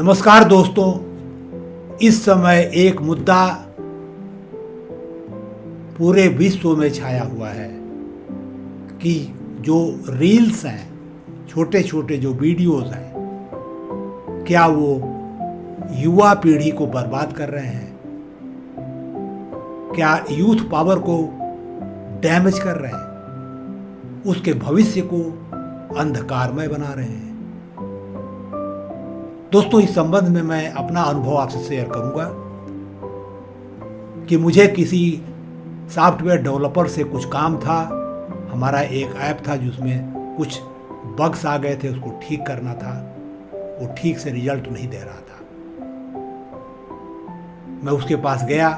नमस्कार दोस्तों, इस समय एक मुद्दा पूरे विश्व में छाया हुआ है कि जो रील्स हैं, छोटे छोटे जो वीडियोस हैं, क्या वो युवा पीढ़ी को बर्बाद कर रहे हैं? क्या यूथ पावर को डैमेज कर रहे हैं? उसके भविष्य को अंधकारमय बना रहे हैं? दोस्तों, इस संबंध में मैं अपना अनुभव आपसे शेयर करूंगा कि मुझे किसी सॉफ्टवेयर डेवलपर से कुछ काम था। हमारा एक ऐप था जिसमें कुछ बग्स आ गए थे, उसको ठीक करना था। वो ठीक से रिजल्ट नहीं दे रहा था। मैं उसके पास गया,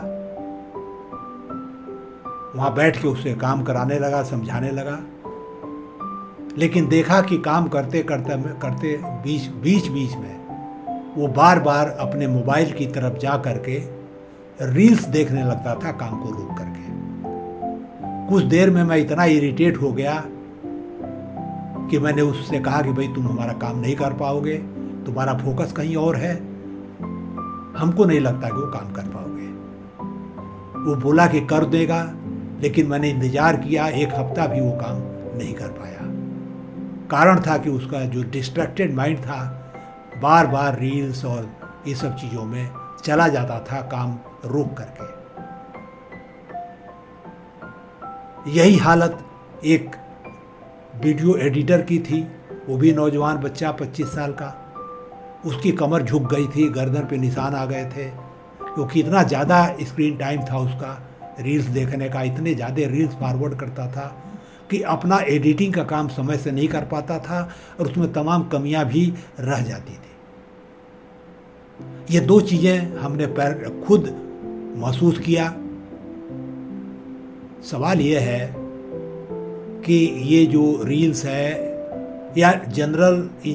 वहाँ बैठ के उससे काम कराने लगा, समझाने लगा। लेकिन देखा कि काम करते करते बीच में वो बार बार अपने मोबाइल की तरफ जा करके रील्स देखने लगता था, काम को रोक करके। कुछ देर में मैं इतना इरिटेट हो गया कि मैंने उससे कहा कि भाई, तुम हमारा काम नहीं कर पाओगे, तुम्हारा फोकस कहीं और है, हमको नहीं लगता कि वो काम कर पाओगे। वो बोला कि कर देगा, लेकिन मैंने इंतजार किया, एक हफ्ता भी वो काम नहीं कर पाया। कारण था कि उसका जो डिस्ट्रैक्टेड माइंड था, बार बार रील्स और ये सब चीज़ों में चला जाता था, काम रोक करके। यही हालत एक वीडियो एडिटर की थी। वो भी नौजवान बच्चा, 25 साल का। उसकी कमर झुक गई थी, गर्दन पे निशान आ गए थे, क्योंकि इतना ज़्यादा स्क्रीन टाइम था उसका रील्स देखने का। इतने ज़्यादा रील्स फॉरवर्ड करता था कि अपना एडिटिंग का काम समय से नहीं कर पाता था और उसमें तमाम कमियां भी रह जाती थी। ये दो चीज़ें हमने खुद महसूस किया। सवाल ये है कि ये जो रील्स है या इन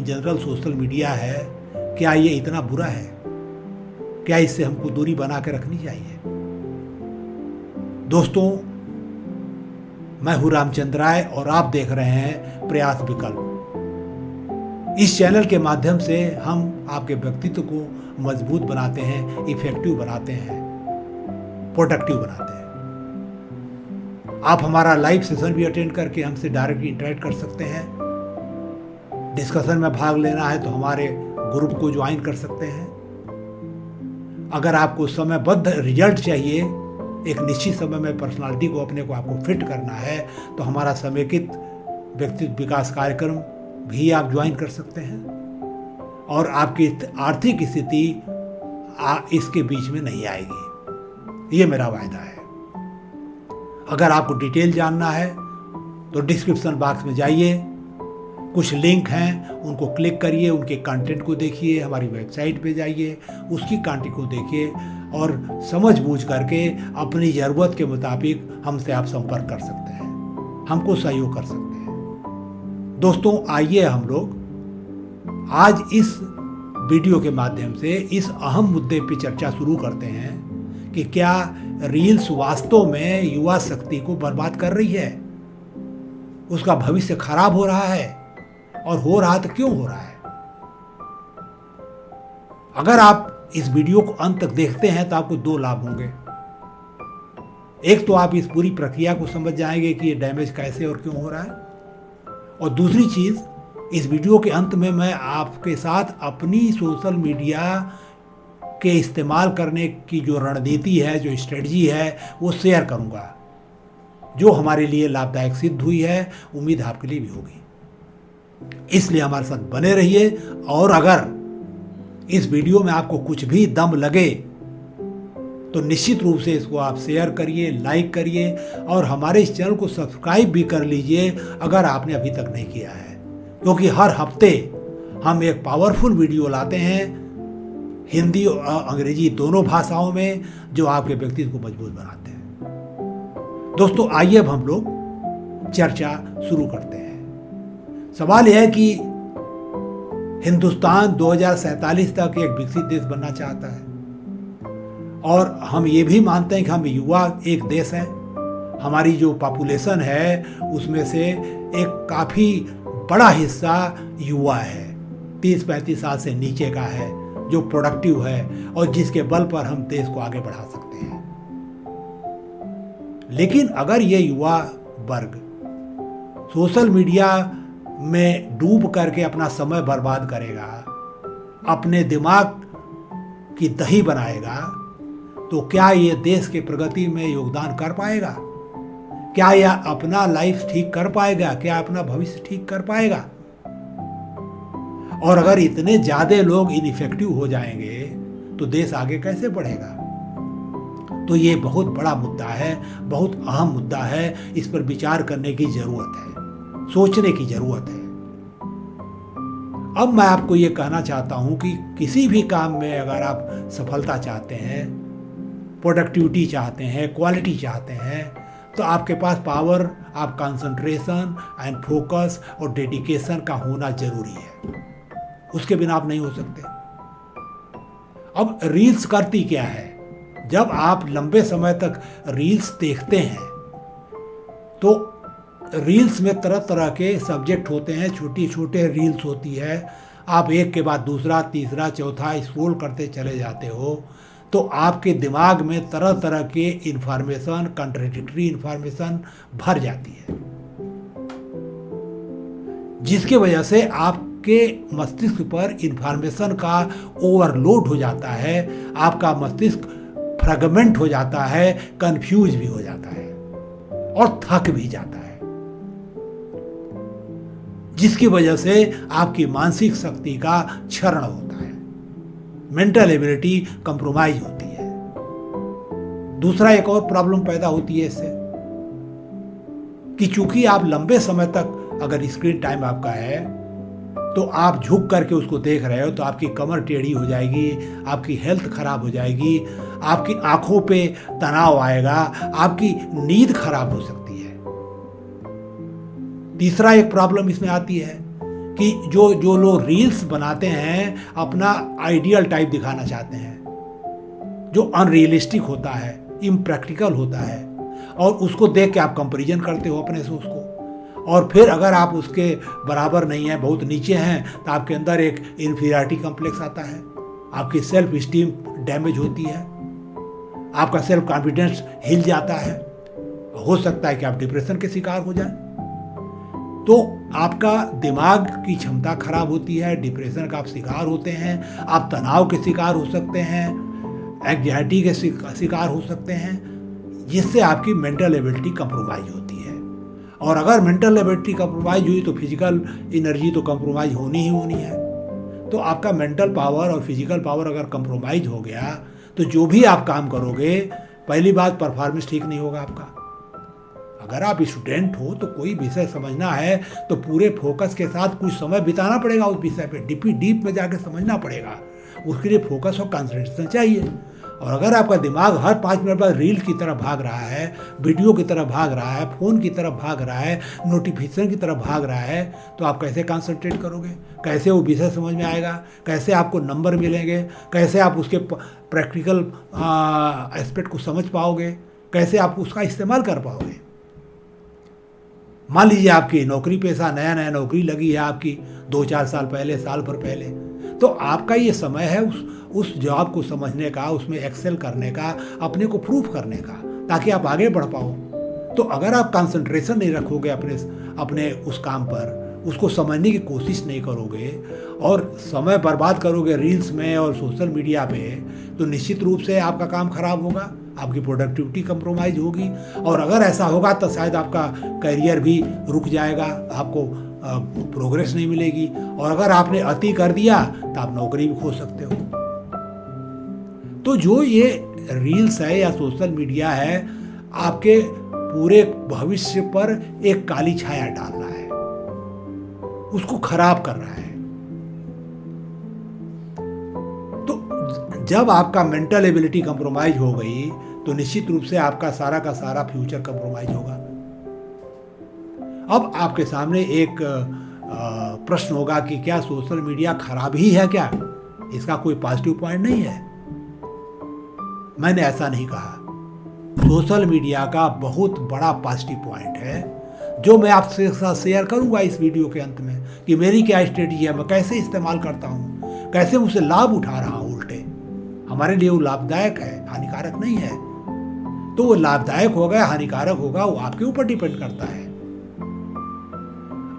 जनरल सोशल मीडिया है, क्या ये इतना बुरा है? क्या इससे हमको दूरी बना के रखनी चाहिए? दोस्तों, मैं हूं रामचंद्र राय और आप देख रहे हैं प्रयास विकल्प। इस चैनल के माध्यम से हम आपके व्यक्तित्व को मजबूत बनाते हैं, इफेक्टिव बनाते हैं, प्रोडक्टिव बनाते हैं। आप हमारा लाइव सेशन भी अटेंड करके हमसे डायरेक्ट इंटरेक्ट कर सकते हैं। डिस्कशन में भाग लेना है तो हमारे ग्रुप को ज्वाइन कर सकते हैं। अगर आपको समयबद्ध रिजल्ट चाहिए, एक निश्चित समय में पर्सनालिटी को अपने को आपको फिट करना है, तो हमारा समेकित व्यक्तित्व विकास कार्यक्रम भी आप ज्वाइन कर सकते हैं। और आपकी आर्थिक स्थिति इसके बीच में नहीं आएगी, ये मेरा वायदा है। अगर आपको डिटेल जानना है तो डिस्क्रिप्शन बॉक्स में जाइए, कुछ लिंक हैं, उनको क्लिक करिए, उनके कंटेंट को देखिए, हमारी वेबसाइट पे जाइए, उसकी कंटेंट को देखिए और समझ बूझ करके अपनी ज़रूरत के मुताबिक हमसे आप संपर्क कर सकते हैं, हमको सहयोग कर सकते हैं। दोस्तों, आइए हम लोग आज इस वीडियो के माध्यम से इस अहम मुद्दे पर चर्चा शुरू करते हैं कि क्या रील्स वास्तव में युवा शक्ति को बर्बाद कर रही है? उसका भविष्य खराब हो रहा है, और हो रहा तो क्यों हो रहा है? अगर आप इस वीडियो को अंत तक देखते हैं तो आपको दो लाभ होंगे। एक तो आप इस पूरी प्रक्रिया को समझ जाएंगे कि ये डैमेज कैसे और क्यों हो रहा है, और दूसरी चीज, इस वीडियो के अंत में मैं आपके साथ अपनी सोशल मीडिया के इस्तेमाल करने की जो रणनीति है, जो स्ट्रेटजी है, वो शेयर करूंगा, जो हमारे लिए लाभदायक सिद्ध हुई है। उम्मीद आपके लिए भी होगी। इसलिए हमारे साथ बने रहिए। और अगर इस वीडियो में आपको कुछ भी दम लगे तो निश्चित रूप से इसको आप शेयर करिए, लाइक करिए और हमारे इस चैनल को सब्सक्राइब भी कर लीजिए अगर आपने अभी तक नहीं किया है, क्योंकि हर हफ्ते हम एक पावरफुल वीडियो लाते हैं, हिंदी और अंग्रेजी दोनों भाषाओं में, जो आपके व्यक्तित्व को मजबूत बनाते हैं। दोस्तों, आइए अब हम लोग चर्चा शुरू करते हैं। सवाल यह है कि हिंदुस्तान 2047 तक एक विकसित देश बनना चाहता है, और हम ये भी मानते हैं कि हम युवा एक देश हैं। हमारी जो पॉपुलेशन है उसमें से एक काफ़ी बड़ा हिस्सा युवा है, 30-35 साल से नीचे का है, जो प्रोडक्टिव है और जिसके बल पर हम देश को आगे बढ़ा सकते हैं। लेकिन अगर ये युवा वर्ग सोशल मीडिया में डूब करके अपना समय बर्बाद करेगा, अपने दिमाग की दही बनाएगा, तो क्या ये देश के प्रगति में योगदान कर पाएगा? क्या यह अपना लाइफ ठीक कर पाएगा? क्या अपना भविष्य ठीक कर पाएगा? और अगर इतने ज़्यादा लोग इनइफेक्टिव हो जाएंगे तो देश आगे कैसे बढ़ेगा? तो ये बहुत बड़ा मुद्दा है, बहुत अहम मुद्दा है। इस पर विचार करने की ज़रूरत है, सोचने की ज़रूरत है। अब मैं आपको ये कहना चाहता हूँ कि किसी भी काम में अगर आप सफलता चाहते हैं, प्रोडक्टिविटी चाहते हैं, क्वालिटी चाहते हैं, तो आपके पास पावर, आप कंसंट्रेशन एंड फोकस और डेडिकेशन का होना जरूरी है। उसके बिना आप नहीं हो सकते। अब रील्स करती क्या है? जब आप लंबे समय तक रील्स देखते हैं तो रील्स में तरह तरह के सब्जेक्ट होते हैं, छोटी छोटे रील्स होती है। आप एक के बाद दूसरा, तीसरा, चौथा स्क्रॉल करते चले जाते हो, तो आपके दिमाग में तरह तरह के इंफॉर्मेशन, कॉन्ट्राडिक्टरी इंफॉर्मेशन भर जाती है, जिसकी वजह से आपके मस्तिष्क पर इंफॉर्मेशन का ओवरलोड हो जाता है। आपका मस्तिष्क फ्रेगमेंट हो जाता है, कंफ्यूज भी हो जाता है और थक भी जाता है, जिसकी वजह से आपकी मानसिक शक्ति का क्षरण होता है, मेंटल एबिलिटी कंप्रोमाइज होती है। दूसरा एक और प्रॉब्लम पैदा होती है इससे कि चूंकि आप लंबे समय तक अगर स्क्रीन टाइम आपका है तो आप झुक करके उसको देख रहे हो, तो आपकी कमर टेढ़ी हो जाएगी, आपकी हेल्थ खराब हो जाएगी, आपकी आंखों पे तनाव आएगा, आपकी नींद खराब हो सकती है। तीसरा एक प्रॉब्लम इसमें आती है कि जो लोग रील्स बनाते हैं अपना आइडियल टाइप दिखाना चाहते हैं, जो अनरियलिस्टिक होता है, इम्प्रैक्टिकल होता है, और उसको देख के आप कंपैरिजन करते हो अपने से उसको, और फिर अगर आप उसके बराबर नहीं हैं, बहुत नीचे हैं, तो आपके अंदर एक इन्फीरियरिटी कॉम्प्लेक्स आता है, आपकी सेल्फ स्टीम डैमेज होती है, आपका सेल्फ कॉन्फिडेंस हिल जाता है, हो सकता है कि आप डिप्रेशन के शिकार हो जाएं। तो आपका दिमाग की क्षमता खराब होती है, डिप्रेशन का आप शिकार होते हैं, आप तनाव के शिकार हो सकते हैं, एंग्जाइटी के शिकार हो सकते हैं, जिससे आपकी मेंटल एबिलिटी कंप्रोमाइज होती है। और अगर मेंटल एबिलिटी कंप्रोमाइज हुई तो फिजिकल एनर्जी तो कंप्रोमाइज होनी ही होनी है। तो आपका मेंटल पावर और फिजिकल पावर अगर कंप्रोमाइज हो गया तो जो भी आप काम करोगे, पहली बात परफॉर्मेंस ठीक नहीं होगा आपका। अगर आप स्टूडेंट हो तो कोई विषय समझना है तो पूरे फोकस के साथ कुछ समय बिताना पड़ेगा उस विषय पे, डीप में जाके समझना पड़ेगा। उसके लिए फोकस और कंसंट्रेशन चाहिए। और अगर आपका दिमाग हर 5 मिनट बाद रील की तरफ भाग रहा है, वीडियो की तरफ भाग रहा है, फ़ोन की तरफ भाग रहा है, नोटिफिकेशन की तरफ भाग रहा है, तो आप कैसे कंसंट्रेट करोगे? कैसे वो विषय समझ में आएगा? कैसे आपको नंबर मिलेंगे? कैसे आप उसके प्रैक्टिकल एस्पेक्ट को समझ पाओगे? कैसे आप उसका इस्तेमाल कर पाओगे? मान लीजिए आपकी नौकरी पेशा, नया नया नौकरी लगी है आपकी 2-4 साल पहले, साल भर पहले, तो आपका ये समय है उस जॉब को समझने का, उसमें एक्सेल करने का, अपने को प्रूफ करने का, ताकि आप आगे बढ़ पाओ। तो अगर आप कंसंट्रेशन नहीं रखोगे अपने उस काम पर, उसको समझने की कोशिश नहीं करोगे और समय बर्बाद करोगे रील्स में और सोशल मीडिया पे, तो निश्चित रूप से आपका काम खराब होगा, आपकी प्रोडक्टिविटी कंप्रोमाइज होगी। और अगर ऐसा होगा तो शायद आपका करियर भी रुक जाएगा, आपको प्रोग्रेस नहीं मिलेगी। और अगर आपने अति कर दिया तो आप नौकरी भी खो सकते हो। तो जो ये रील्स है या सोशल मीडिया है, आपके पूरे भविष्य पर एक काली छाया डाल रहा है, उसको खराब कर रहा है। तो जब आपका मेंटल एबिलिटी कंप्रोमाइज हो गई तो निश्चित रूप से आपका सारा का सारा फ्यूचर कंप्रोमाइज होगा। अब आपके सामने एक प्रश्न होगा कि क्या सोशल मीडिया खराब ही है क्या? इसका कोई पॉजिटिव पॉइंट नहीं है? मैंने ऐसा नहीं कहा। सोशल मीडिया का बहुत बड़ा पॉजिटिव पॉइंट है, जो मैं आपसे साथ शेयर करूंगा इस वीडियो के अंत में, कि मेरी क्या स्ट्रेटजी है, मैं कैसे इस्तेमाल करता हूं, कैसे उसे लाभ उठा रहा हूं। हमारे लिए वो लाभदायक है, हानिकारक नहीं है। तो वो लाभदायक होगा या हानिकारक होगा वो आपके ऊपर डिपेंड करता है।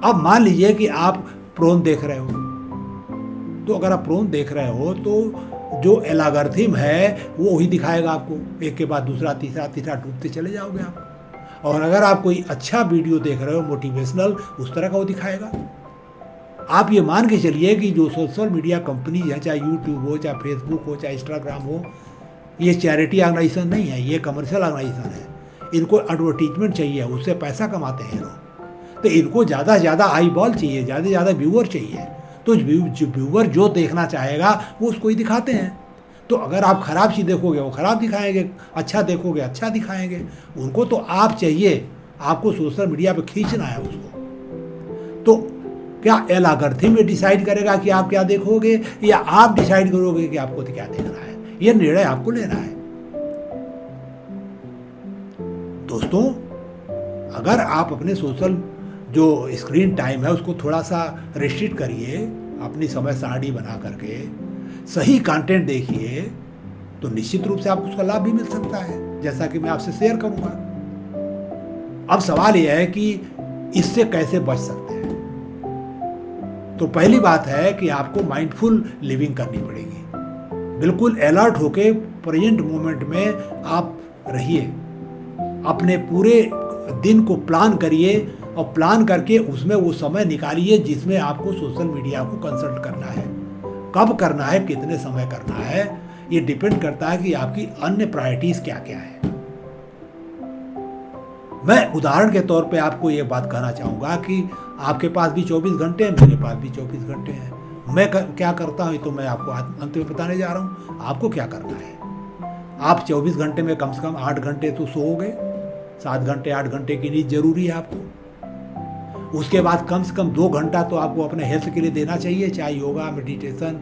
अब मान लीजिए कि आप प्रोन देख रहे हो, तो अगर आप प्रोन देख रहे हो तो जो एल्गोरिथम है वो वही दिखाएगा आपको, एक के बाद दूसरा तीसरा तीसरा डूबते चले जाओगे आप। और अगर आप कोई अच्छा वीडियो देख रहे हो मोटिवेशनल, उस तरह का वो दिखाएगा। आप ये मान के चलिए कि जो सोशल मीडिया कंपनी है, चाहे यूट्यूब हो, चाहे फेसबुक हो, चाहे इंस्टाग्राम हो, ये चैरिटी ऑर्गेनाइजेशन नहीं है, ये कमर्शियल ऑर्गेनाइजेशन है। इनको एडवर्टीजमेंट चाहिए, उससे पैसा कमाते हैं लोग। तो इनको ज़्यादा से ज़्यादा आई बॉल चाहिए, ज़्यादा से ज़्यादा व्यूअर चाहिए। तो जो व्यूअर जो देखना चाहेगा वो उसको ही दिखाते हैं। तो अगर आप ख़राब चीज़ देखोगे वो ख़राब दिखाएंगे, अच्छा देखोगे अच्छा दिखाएंगे। उनको तो आप चाहिए, आपको सोशल मीडिया पे खींचना है उसको। तो क्या एल्गोरिथम में डिसाइड करेगा कि आप क्या देखोगे, या आप डिसाइड करोगे कि आपको क्या देखना है? ये निर्णय आपको लेना है। दोस्तों, अगर आप अपने सोशल जो स्क्रीन टाइम है उसको थोड़ा सा रिस्ट्रिक्ट करिए, अपनी समय सारणी बना करके सही कंटेंट देखिए, तो निश्चित रूप से आपको उसका लाभ भी मिल सकता है, जैसा कि मैं आपसे शेयर करूंगा। अब सवाल यह है कि इससे कैसे बच सकते हैं। तो पहली बात है कि आपको माइंडफुल लिविंग करनी पड़ेगी। बिल्कुल अलर्ट होके प्रेजेंट मोमेंट में आप रहिए, अपने पूरे दिन को प्लान करिए और प्लान करके उसमें वो समय निकालिए जिसमें आपको सोशल मीडिया को कंसल्ट करना है। कब करना है, कितने समय करना है, ये डिपेंड करता है कि आपकी अन्य प्रायोरिटीज़ क्या क्या है। मैं उदाहरण के तौर पे आपको ये बात कहना चाहूँगा कि आपके पास भी 24 घंटे हैं, मेरे पास भी 24 घंटे हैं। मैं क्या करता हूँ तो मैं आपको अंत में बताने जा रहा हूँ। आपको क्या करना है, आप 24 घंटे में कम से कम 8 घंटे तो सोओगे, 7 घंटे 8 घंटे की नींद जरूरी है आपको। उसके बाद कम से कम 2 घंटा तो आपको अपने हेल्थ के लिए देना चाहिए, चाहे योगा, मेडिटेशन,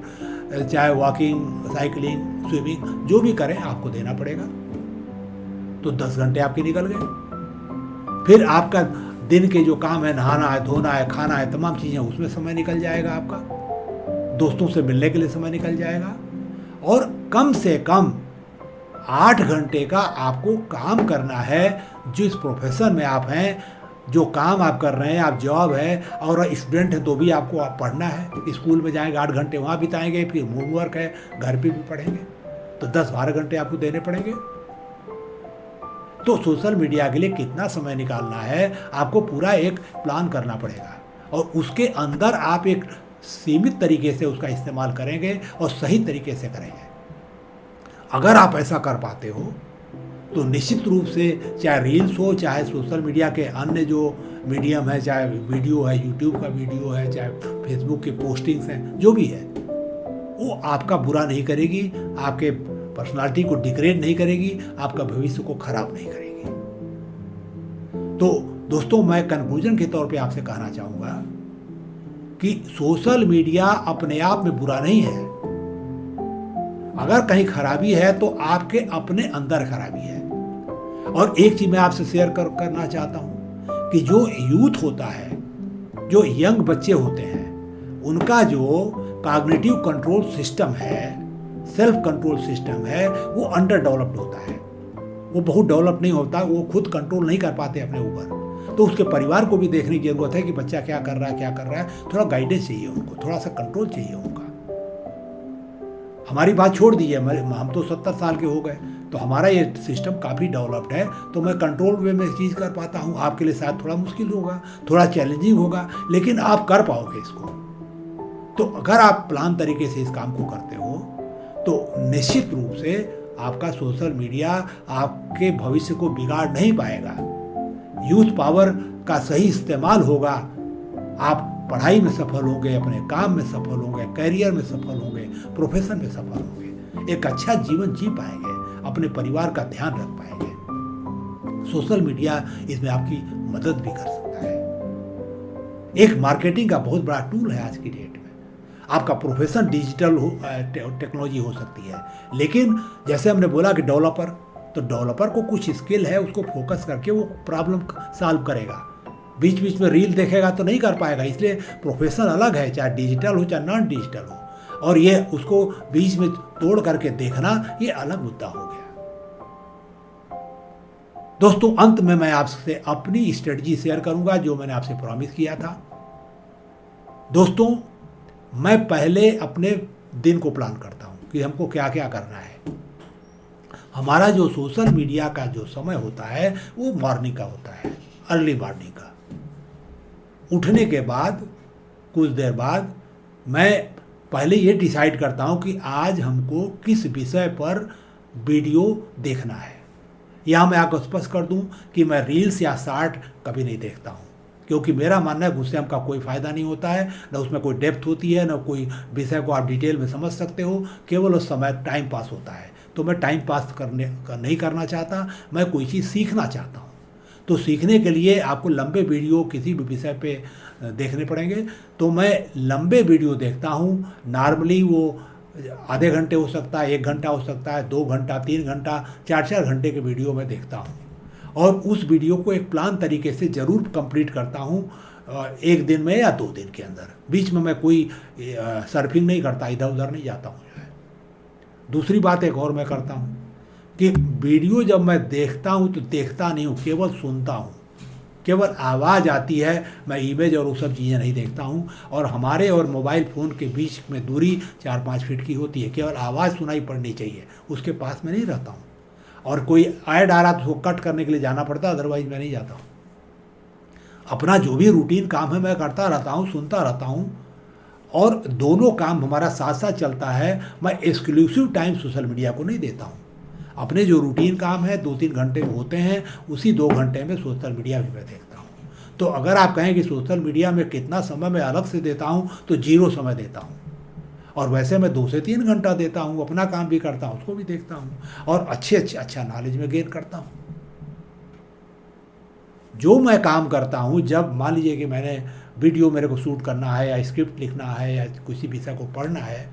चाहे वॉकिंग, साइकिलिंग, स्विमिंग, जो भी करें आपको देना पड़ेगा। तो 10 घंटे आपके निकल गए। फिर आपका दिन के जो काम है, नहाना है, धोना है, खाना है, तमाम चीज़ें, उसमें समय निकल जाएगा आपका। दोस्तों से मिलने के लिए समय निकल जाएगा। और कम से कम 8 घंटे का आपको काम करना है। जिस प्रोफेशन में आप हैं, जो काम आप कर रहे हैं, आप जॉब है और स्टूडेंट हैं तो भी आपको पढ़ना है। स्कूल में जाएंगे 8 घंटे वहाँ बिताएंगे, फिर होमवर्क है, घर पे भी पढ़ेंगे, तो 10-12 घंटे आपको देने पड़ेंगे। तो सोशल मीडिया के लिए कितना समय निकालना है आपको पूरा एक प्लान करना पड़ेगा, और उसके अंदर आप एक सीमित तरीके से उसका इस्तेमाल करेंगे और सही तरीके से करेंगे। अगर आप ऐसा कर पाते हो तो निश्चित रूप से चाहे रील्स हो, चाहे सोशल मीडिया के अन्य जो मीडियम है, चाहे वीडियो है, यूट्यूब का वीडियो है, चाहे फेसबुक की पोस्टिंग्स हैं, जो भी है, वो आपका बुरा नहीं करेगी, आपके पर्सनालिटी को डिग्रेड नहीं करेगी, आपका भविष्य को खराब नहीं करेगी। तो दोस्तों, मैं कंक्लूजन के तौर पे आपसे कहना चाहूँगा कि सोशल मीडिया अपने आप में बुरा नहीं है। अगर कहीं खराबी है तो आपके अपने अंदर खराबी है। और एक चीज मैं आपसे शेयर करना चाहता हूं कि जो यूथ होता है, जो यंग बच्चे होते हैं, उनका जो कॉग्निटिव कंट्रोल सिस्टम है, सेल्फ कंट्रोल सिस्टम है, वो अंडर डेवलप्ड होता है। वो बहुत डेवलप नहीं होता, वो खुद कंट्रोल नहीं कर पाते अपने ऊपर। तो उसके परिवार को भी देखने की जरूरत है कि बच्चा क्या कर रहा है, क्या कर रहा है। थोड़ा गाइडेंस चाहिए उनको, थोड़ा सा कंट्रोल चाहिए उनका। हमारी बात छोड़ दीजिए, हम तो 70 साल के हो गए, तो हमारा ये सिस्टम काफ़ी डेवलप्ड है, तो मैं कंट्रोल वे में चीज़ कर पाता हूँ। आपके लिए शायद थोड़ा मुश्किल होगा, थोड़ा चैलेंजिंग होगा, लेकिन आप कर पाओगे इसको। तो अगर आप प्लान तरीके से इस काम को करते हो तो निश्चित रूप से आपका सोशल मीडिया आपके भविष्य को बिगाड़ नहीं पाएगा। यूथ पावर का सही इस्तेमाल होगा, आप पढ़ाई में सफल होंगे, अपने काम में सफल होंगे, करियर में सफल होंगे, प्रोफेशन में सफल होंगे, एक अच्छा जीवन जी पाएंगे, अपने परिवार का ध्यान रख पाएंगे। सोशल मीडिया इसमें आपकी मदद भी कर सकता है। एक मार्केटिंग का बहुत बड़ा टूल है आज की डेट में। आपका प्रोफेशन डिजिटल टेक्नोलॉजी हो सकती है, लेकिन जैसे हमने बोला कि डेवलपर, तो डेवलपर को कुछ स्किल है, उसको फोकस करके वो प्रॉब्लम सॉल्व करेगा। बीच बीच में रील देखेगा तो नहीं कर पाएगा। इसलिए प्रोफेशन अलग है, चाहे डिजिटल हो चाहे नॉन डिजिटल हो। और ये उसको बीच में तोड़ करके देखना, ये अलग मुद्दा हो गया। दोस्तों, अंत में मैं आपसे अपनी स्ट्रेटजी शेयर करूंगा जो मैंने आपसे प्रॉमिस किया था। दोस्तों, मैं पहले अपने दिन को प्लान करता हूं कि हमको क्या क्या करना है। हमारा जो सोशल मीडिया का जो समय होता है वो मॉर्निंग का होता है, अर्ली मॉर्निंग का। उठने के बाद कुछ देर बाद मैं पहले ये डिसाइड करता हूँ कि आज हमको किस विषय पर वीडियो देखना है। या मैं आपको स्पष्ट कर दूं कि मैं रील्स या शॉर्ट कभी नहीं देखता हूं, क्योंकि मेरा मानना है उससे हमका कोई फ़ायदा नहीं होता है, न उसमें कोई डेप्थ होती है, न कोई विषय को आप डिटेल में समझ सकते हो, केवल उस समय टाइम पास होता है। तो मैं टाइम पास नहीं करना चाहता, मैं कोई चीज़ सीखना चाहता हूँ। तो सीखने के लिए आपको लंबे वीडियो किसी भी विषय पे देखने पड़ेंगे। तो मैं लंबे वीडियो देखता हूँ। नॉर्मली वो आधे घंटे हो सकता है, 1 घंटा हो सकता है, 2 घंटा, 3 घंटा, 4 घंटे के वीडियो मैं देखता हूँ। और उस वीडियो को एक प्लान तरीके से ज़रूर कंप्लीट करता हूँ 1 दिन में या 2 दिन के अंदर। बीच में मैं कोई सर्फिंग नहीं करता, इधर उधर नहीं जाता हूँ। दूसरी बात एक और मैं करता हूँ कि वीडियो जब मैं देखता हूँ तो देखता नहीं हूँ, केवल सुनता हूँ। केवल आवाज़ आती है, मैं इमेज और वो सब चीज़ें नहीं देखता हूँ। और हमारे और मोबाइल फ़ोन के बीच में दूरी 4-5 फीट की होती है, केवल आवाज़ सुनाई पड़नी चाहिए, उसके पास में नहीं रहता हूँ। और कोई ऐड आ रहा तो उसको कट करने के लिए जाना पड़ता है, अदरवाइज मैं नहीं जाता हूँ। अपना जो भी रूटीन काम है मैं करता रहता हूँ, सुनता रहता हूँ, और दोनों काम हमारा साथ साथ चलता है। मैं एक्सक्लूसिव टाइम सोशल मीडिया को नहीं देता हूँ। अपने जो रूटीन काम है 2-3 घंटे में होते हैं, उसी 2 घंटे में सोशल मीडिया भी मैं देखता हूँ। तो अगर आप कहें कि सोशल मीडिया में कितना समय मैं अलग से देता हूँ, तो 0 समय देता हूँ। और वैसे मैं 2 से 3 घंटा देता हूँ, अपना काम भी करता हूँ, उसको भी देखता हूँ, और अच्छा नॉलेज में गेन करता हूँ। जो मैं काम करता हूँ, जब मान लीजिए कि मैंने वीडियो मेरे को शूट करना है या स्क्रिप्ट लिखना है या किसी विषय को पढ़ना है,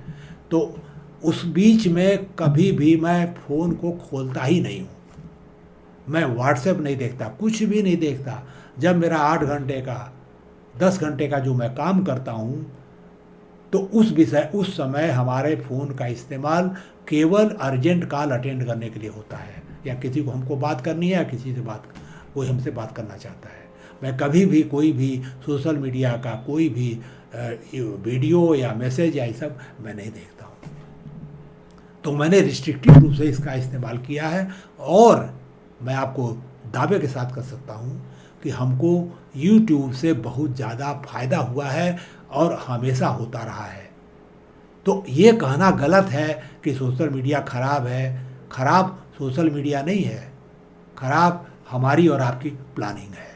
तो उस बीच में कभी भी मैं फ़ोन को खोलता ही नहीं हूँ। मैं व्हाट्सएप नहीं देखता, कुछ भी नहीं देखता। जब मेरा 8 घंटे का 10 घंटे का जो मैं काम करता हूँ, तो उस समय हमारे फ़ोन का इस्तेमाल केवल अर्जेंट कॉल अटेंड करने के लिए होता है, या किसी को हमको बात करनी है, या किसी से कोई हमसे बात करना चाहता है। मैं कभी भी कोई भी सोशल मीडिया का कोई भी वीडियो या मैसेज या ये सब मैं नहीं देखता हूँ। तो मैंने रिस्ट्रिक्टिव रूप से इसका इस्तेमाल किया है, और मैं आपको दावे के साथ कर सकता हूँ कि हमको YouTube से बहुत ज़्यादा फ़ायदा हुआ है और हमेशा होता रहा है। तो ये कहना गलत है कि सोशल मीडिया ख़राब है। ख़राब सोशल मीडिया नहीं है, ख़राब हमारी और आपकी प्लानिंग है।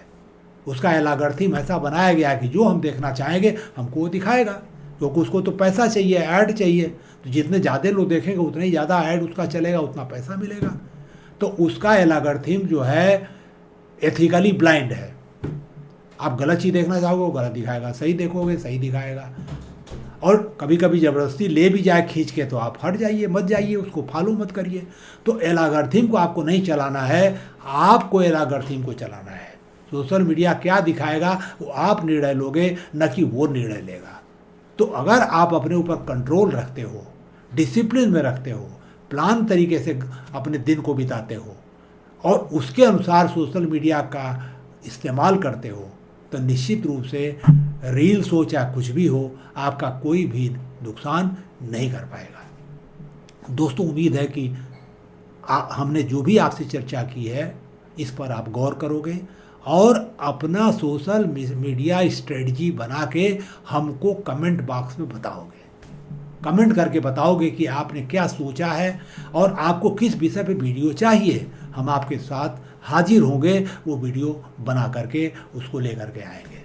उसका एल्गोरिथम ऐसा बनाया गया है कि जो हम देखना चाहेंगे हमको वो दिखाएगा, क्योंकि उसको तो पैसा चाहिए, ऐड चाहिए। तो जितने ज़्यादा लोग देखेंगे उतने ही ज़्यादा ऐड उसका चलेगा, उतना पैसा मिलेगा। तो उसका एल्गोरिथम जो है एथिकली ब्लाइंड है। आप गलत चीज़ देखना चाहोगे वो गलत दिखाएगा, सही देखोगे सही दिखाएगा। और कभी कभी ज़बरदस्ती ले भी जाए खींच के, तो आप हट जाइए, मत जाइए, उसको फॉलो मत करिए। तो एल्गोरिथम को आपको नहीं चलाना है, आपको एल्गोरिथम को चलाना है। सोशल मीडिया क्या दिखाएगा वो आप निर्णय लोगे, न कि वो निर्णय लेगा। तो अगर आप अपने ऊपर कंट्रोल रखते हो, डिसिप्लिन में रखते हो, प्लान तरीके से अपने दिन को बिताते हो, और उसके अनुसार सोशल मीडिया का इस्तेमाल करते हो, तो निश्चित रूप से रील्स हो चाहे कुछ भी हो, आपका कोई भी नुकसान नहीं कर पाएगा। दोस्तों, उम्मीद है कि हमने जो भी आपसे चर्चा की है इस पर आप गौर करोगे और अपना सोशल मीडिया स्ट्रेटजी बना के हमको कमेंट बॉक्स में बताओगे। कमेंट करके बताओगे कि आपने क्या सोचा है और आपको किस विषय पे वीडियो चाहिए। हम आपके साथ हाजिर होंगे, वो वीडियो बना करके उसको लेकर के आएंगे।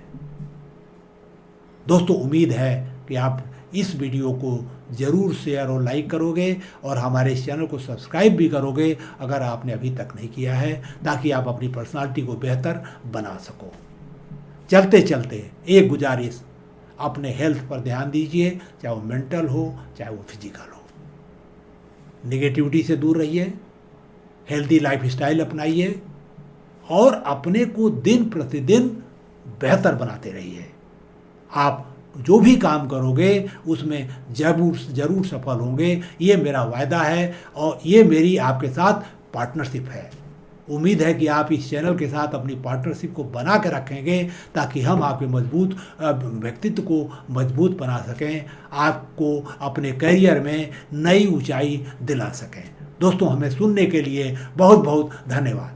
दोस्तों, उम्मीद है कि आप इस वीडियो को ज़रूर शेयर और लाइक करोगे और हमारे इस चैनल को सब्सक्राइब भी करोगे अगर आपने अभी तक नहीं किया है, ताकि आप अपनी पर्सनालिटी को बेहतर बना सको। चलते चलते एक गुजारिश, अपने हेल्थ पर ध्यान दीजिए, चाहे वो मेंटल हो चाहे वो फिजिकल हो। नेगेटिविटी से दूर रहिए, हेल्दी लाइफस्टाइल अपनाइए और अपने को दिन प्रतिदिन बेहतर बनाते रहिए। आप जो भी काम करोगे उसमें ज़रूर ज़रूर सफल होंगे, ये मेरा वायदा है और ये मेरी आपके साथ पार्टनरशिप है। उम्मीद है कि आप इस चैनल के साथ अपनी पार्टनरशिप को बना के रखेंगे ताकि हम आपके मजबूत व्यक्तित्व को मजबूत बना सकें, आपको अपने करियर में नई ऊंचाई दिला सकें। दोस्तों, हमें सुनने के लिए बहुत बहुत धन्यवाद।